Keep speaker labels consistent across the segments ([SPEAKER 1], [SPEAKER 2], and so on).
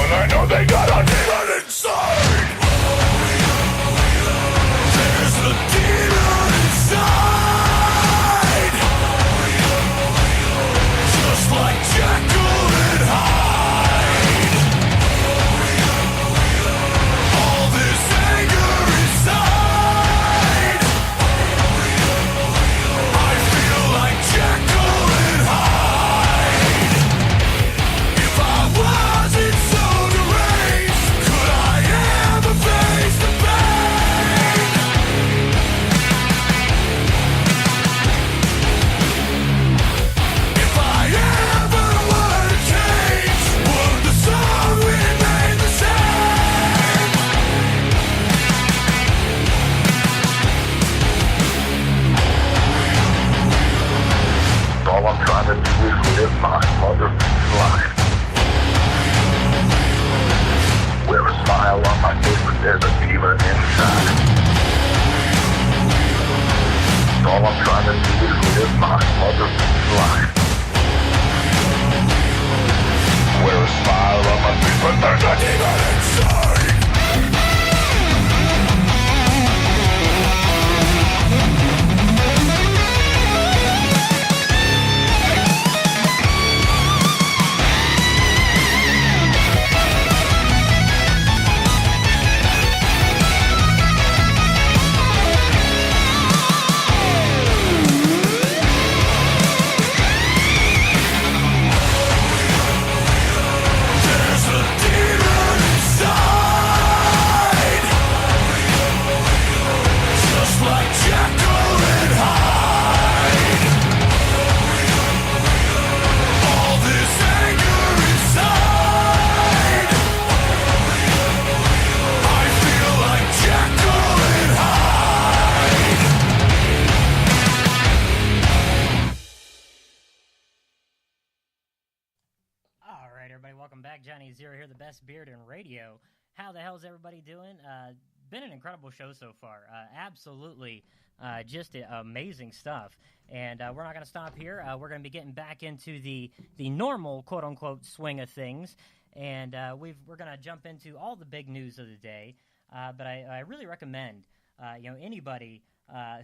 [SPEAKER 1] And I know they got a demon inside. There's a demon inside. Just like Jekyll and Hyde. All this anger inside. I feel like Jekyll and Hyde. If I wasn't so deranged, could I ever face the pain? If I ever were to change, would the song remain the same? All I'm trying to do is live my motherfucking life. Wear a smile on my face, but there's a demon inside. All I'm trying to do is live my motherfucking life. Wear a smile on my face, but there's a demon inside. There's a demon inside. Just like Jekyll and Hyde. All this anger inside. I feel like Jekyll and Hyde.
[SPEAKER 2] All right, everybody, welcome back. Johnny Zero here, the best beard in radio. How the hell's everybody doing? Been an incredible show so far. Absolutely, just amazing stuff. And we're not going to stop here. We're going to be getting back into the normal quote unquote swing of things, and we're going to jump into all the big news of the day. But I really recommend anybody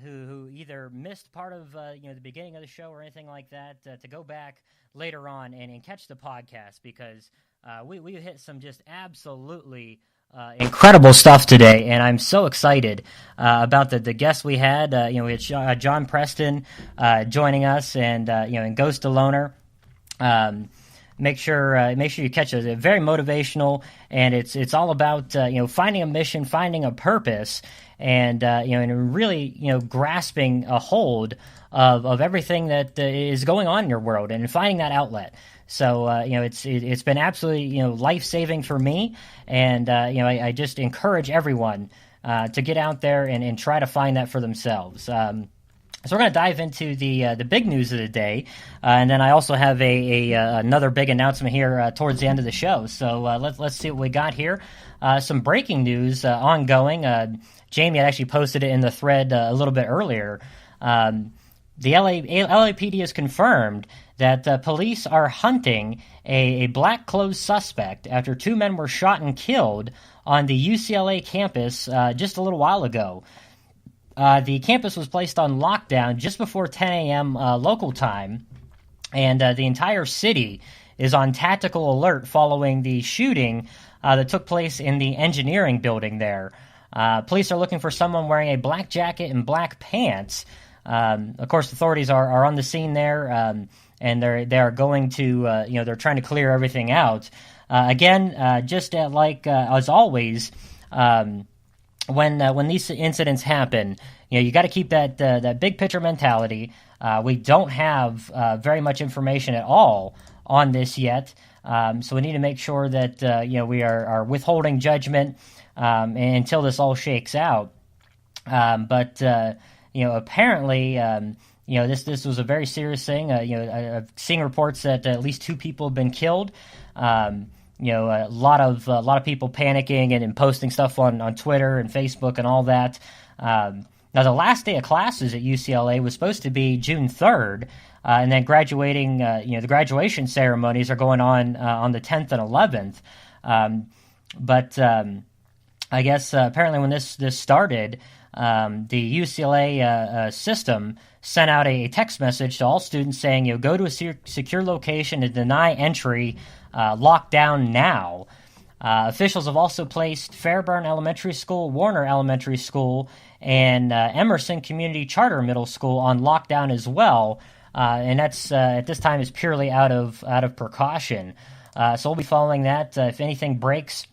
[SPEAKER 2] who either missed part of the beginning of the show or anything like that to go back later on and catch the podcast, because we hit some just absolutely incredible stuff today, and I'm so excited about the guests we had. We had John Preston joining us, and Ghost Aloner. Make sure you catch it. It's very motivational, and it's all about finding a mission, finding a purpose, and and really grasping a hold of everything that is going on in your world and finding that outlet. So it's been absolutely life-saving for me, and I just encourage everyone to get out there and try to find that for themselves. So we're going to dive into the big news of the day, and then I also have another big announcement here towards the end of the show. So let's see what we got here. Some breaking news ongoing. Jamie had actually posted it in the thread a little bit earlier. The LAPD has confirmed that police are hunting a black-clothes suspect after two men were shot and killed on the UCLA campus just a little while ago. The campus was placed on lockdown just before 10 a.m. Local time, and the entire city is on tactical alert following the shooting that took place in the engineering building there. Police are looking for someone wearing a black jacket and black pants. Of course, authorities are on the scene there, and they are going to they're trying to clear everything out. Again, just like as always, when these incidents happen, you got to keep that big picture mentality. We don't have very much information at all on this yet, so we need to make sure that we are withholding judgment until this all shakes out. But apparently, this was a very serious thing. I've seen reports that at least two people have been killed. A lot of people panicking and posting stuff on Twitter and Facebook and all that. Now, the last day of classes at UCLA was supposed to be June 3rd, and then graduating. The graduation ceremonies are going on the 10th and 11th. But I guess apparently when this started, the UCLA system sent out a text message to all students saying, go to a secure location and deny entry, lockdown now. Officials have also placed Fairburn Elementary School, Warner Elementary School, and Emerson Community Charter Middle School on lockdown as well, and that's at this time is purely out of precaution. So we'll be following that. If anything breaks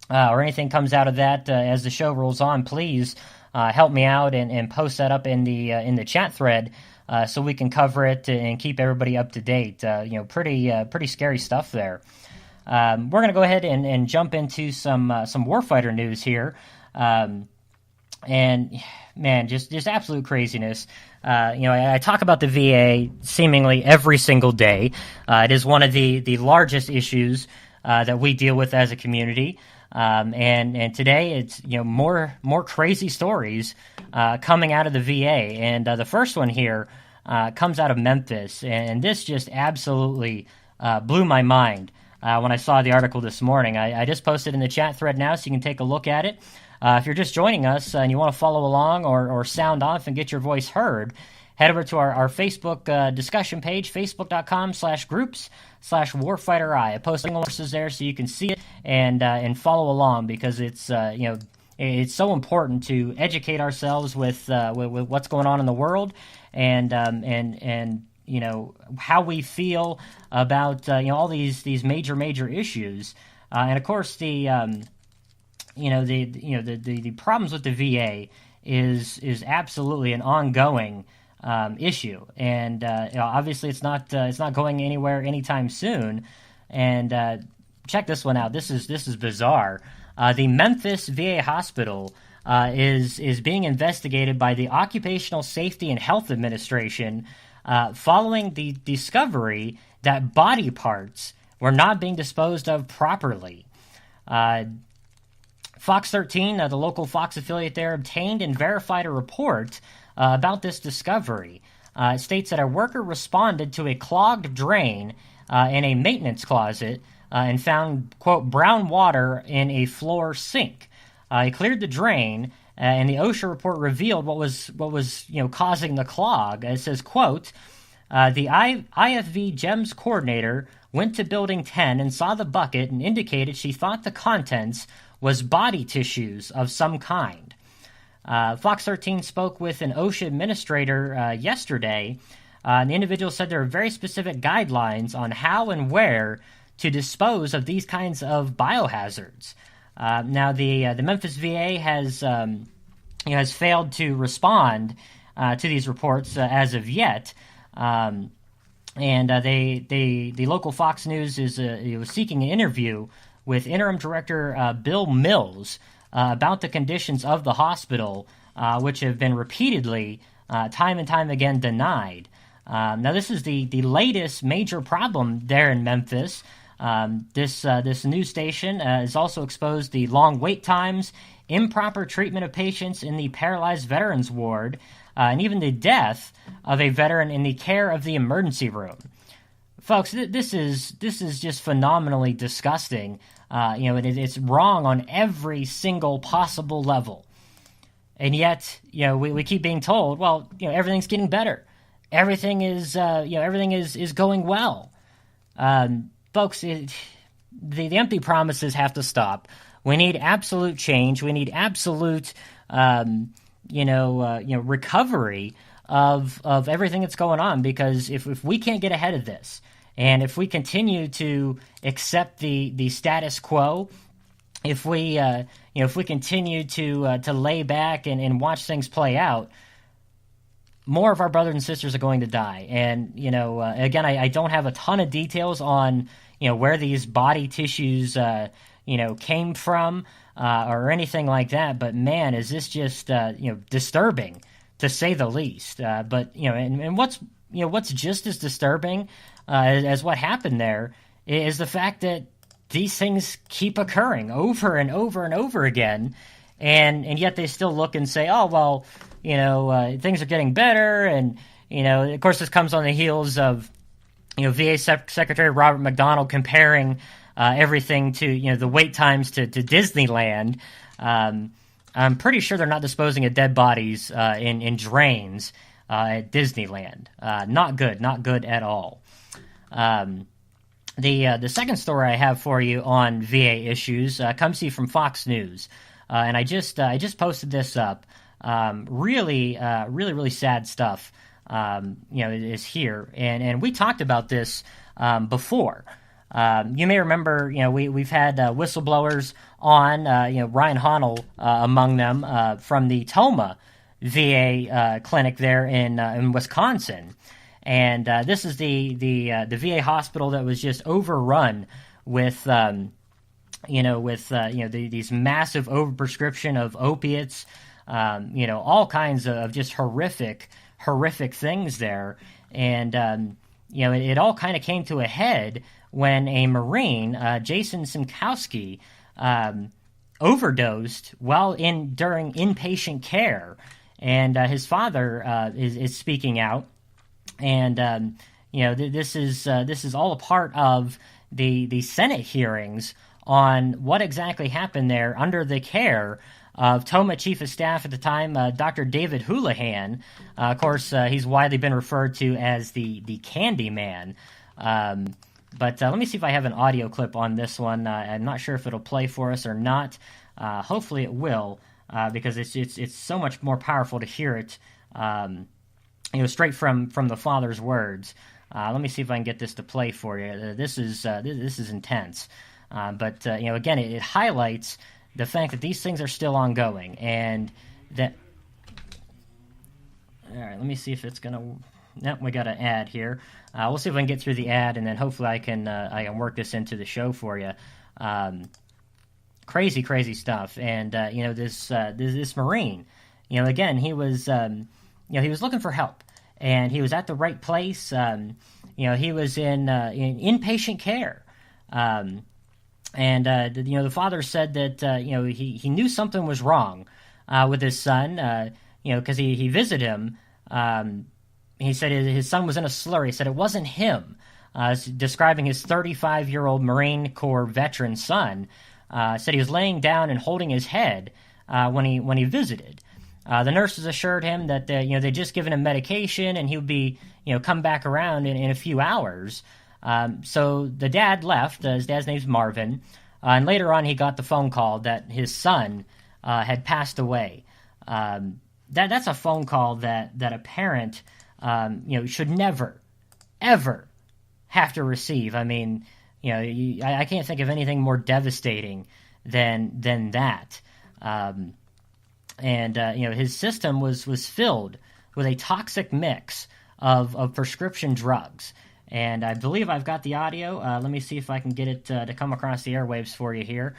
[SPEAKER 2] or anything comes out of that as the show rolls on, please help me out and post that up in the chat thread so we can cover it and keep everybody up to date. Pretty scary stuff there. We're going to go ahead and jump into some Warfighter news here. And man, just absolute craziness. I talk about the VA seemingly every single day. It is one of the largest issues that we deal with as a community. And today it's more crazy stories coming out of the VA. And the first one here comes out of Memphis, and this just absolutely blew my mind. When I saw the article this morning, I just posted in the chat thread now, so you can take a look at it. If you're just joining us and you want to follow along or sound off and get your voice heard, head over to our Facebook discussion page, facebook.com/groups/Warfighter Eye. I post sources there so you can see it and follow along, because it's it's so important to educate ourselves with what's going on in the world and how we feel about all these major issues, and of course the problems with the VA is absolutely an ongoing issue, and obviously it's not going anywhere anytime soon. And check this one out. This is bizarre. The Memphis VA hospital is being investigated by the Occupational Safety and Health Administration following the discovery that body parts were not being disposed of properly. Fox 13, the local Fox affiliate there, obtained and verified a report about this discovery. It states that a worker responded to a clogged drain in a maintenance closet and found, quote, brown water in a floor sink. He cleared the drain, and the OSHA report revealed what was causing the clog. It says, quote, the IFV GEMS coordinator went to Building 10 and saw the bucket and indicated she thought the contents was body tissues of some kind. Fox 13 spoke with an OSHA administrator yesterday, and the individual said there are very specific guidelines on how and where to dispose of these kinds of biohazards. Now, the Memphis VA has failed to respond to these reports as of yet, and the local Fox News was seeking an interview with Interim Director Bill Mills about the conditions of the hospital, which have been repeatedly, time and time again, denied. Now, this is the latest major problem there in Memphis. This news station has also exposed the long wait times, improper treatment of patients in the paralyzed veterans ward, and even the death of a veteran in the care of the emergency room. Folks, this is just phenomenally disgusting. It's wrong on every single possible level, and yet we keep being told, well, everything's getting better, everything is going well. Folks, the empty promises have to stop. We need absolute change. We need absolute, recovery of everything that's going on. Because if we can't get ahead of this, and if we continue to accept the status quo, if we continue to lay back and watch things play out, more of our brothers and sisters are going to die. And, again, I don't have a ton of details on, where these body tissues, came from or anything like that. But, man, is this just, disturbing, to say the least. But, and what's just as disturbing as what happened there is the fact that these things keep occurring over and over and over again. And yet they still look and say, oh, well, things are getting better. And, of course, this comes on the heels of, VA Secretary Robert McDonald comparing everything to the wait times to Disneyland. I'm pretty sure they're not disposing of dead bodies in drains at Disneyland. Not good at all. The second story I have for you on VA issues comes to you from Fox News, and I just posted this up. Really sad stuff. Is here, and we talked about this before. You may remember, we've had whistleblowers on, Ryan Honnell among them from the Toma VA clinic there in Wisconsin. And this is the VA hospital that was just overrun with, these massive overprescription of opiates, all kinds of just horrific things there. And, it all kind of came to a head when a Marine, Jason Simkowski, overdosed during inpatient care. And his father is speaking out. And this is all a part of the Senate hearings on what exactly happened there under the care of Toma Chief of Staff at the time, Dr. David Houlihan. Of course, he's widely been referred to as the Candy Man. But let me see if I have an audio clip on this one. I'm not sure if it'll play for us or not. Hopefully it will, because it's so much more powerful to hear it. Straight from the father's words. Let me see if I can get this to play for you. This is intense. But again, it highlights the fact that these things are still ongoing, and that. All right, let me see if it's gonna. Nope, we got an ad here. We'll see if I can get through the ad, and then hopefully I can work this into the show for you. Crazy stuff, and this Marine, again, he was he was looking for help, and he was at the right place. He was in inpatient care. The father said that he knew something was wrong with his son, because he visited him. He said his son was in a slur. He said it wasn't him, describing his 35-year-old Marine Corps veteran son. Said he was laying down and holding his head when he visited. The nurses assured him that they'd just given him medication and he would be come back around in a few hours. So the dad left. His dad's name's Marvin, and later on he got the phone call that his son had passed away. That's a phone call that a parent should never, ever have to receive. I mean, I can't think of anything more devastating than that. His system was filled with a toxic mix of prescription drugs. And I believe I've got the audio. Let me see if I can get it to come across the airwaves for you here.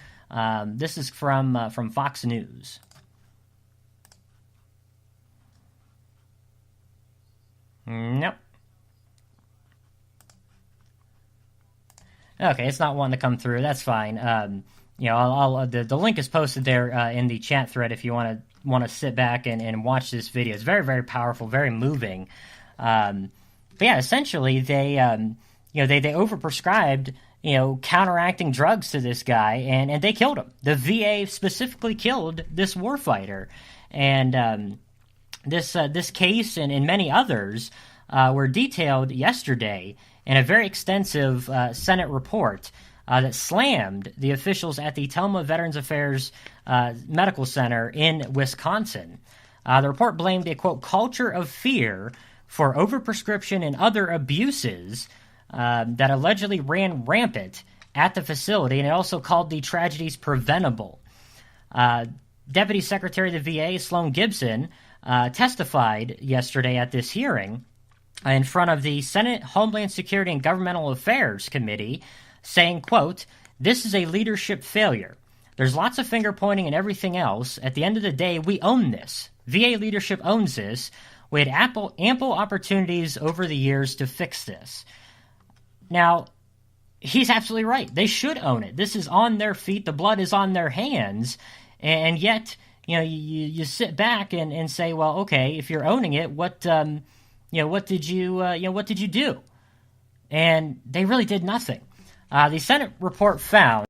[SPEAKER 2] This is from Fox News. Nope. Okay, it's not wanting to come through. That's fine. The link is posted there in the chat thread if you want to sit back and watch this video. It's very, very powerful, very moving. But yeah, essentially they overprescribed counteracting drugs to this guy, and they killed him. The VA specifically killed this warfighter, and this case and many others were detailed yesterday in a very extensive Senate report that slammed the officials at the Toma Veterans Affairs Medical Center in Wisconsin. The report blamed a, quote, culture of fear for overprescription and other abuses that allegedly ran rampant at the facility, and it also called the tragedies preventable. Deputy Secretary of the VA, Sloan Gibson, testified yesterday at this hearing in front of the Senate Homeland Security and Governmental Affairs Committee, saying, quote, "This is a leadership failure. There's lots of finger-pointing and everything else. At the end of the day, we own this. VA leadership owns this. We had ample opportunities over the years to fix this." Now, he's absolutely right. They should own it. This is on their feet. The blood is on their hands. And yet, you sit back and say, well, okay, if you're owning it, what did you do? And they really did nothing. The Senate report found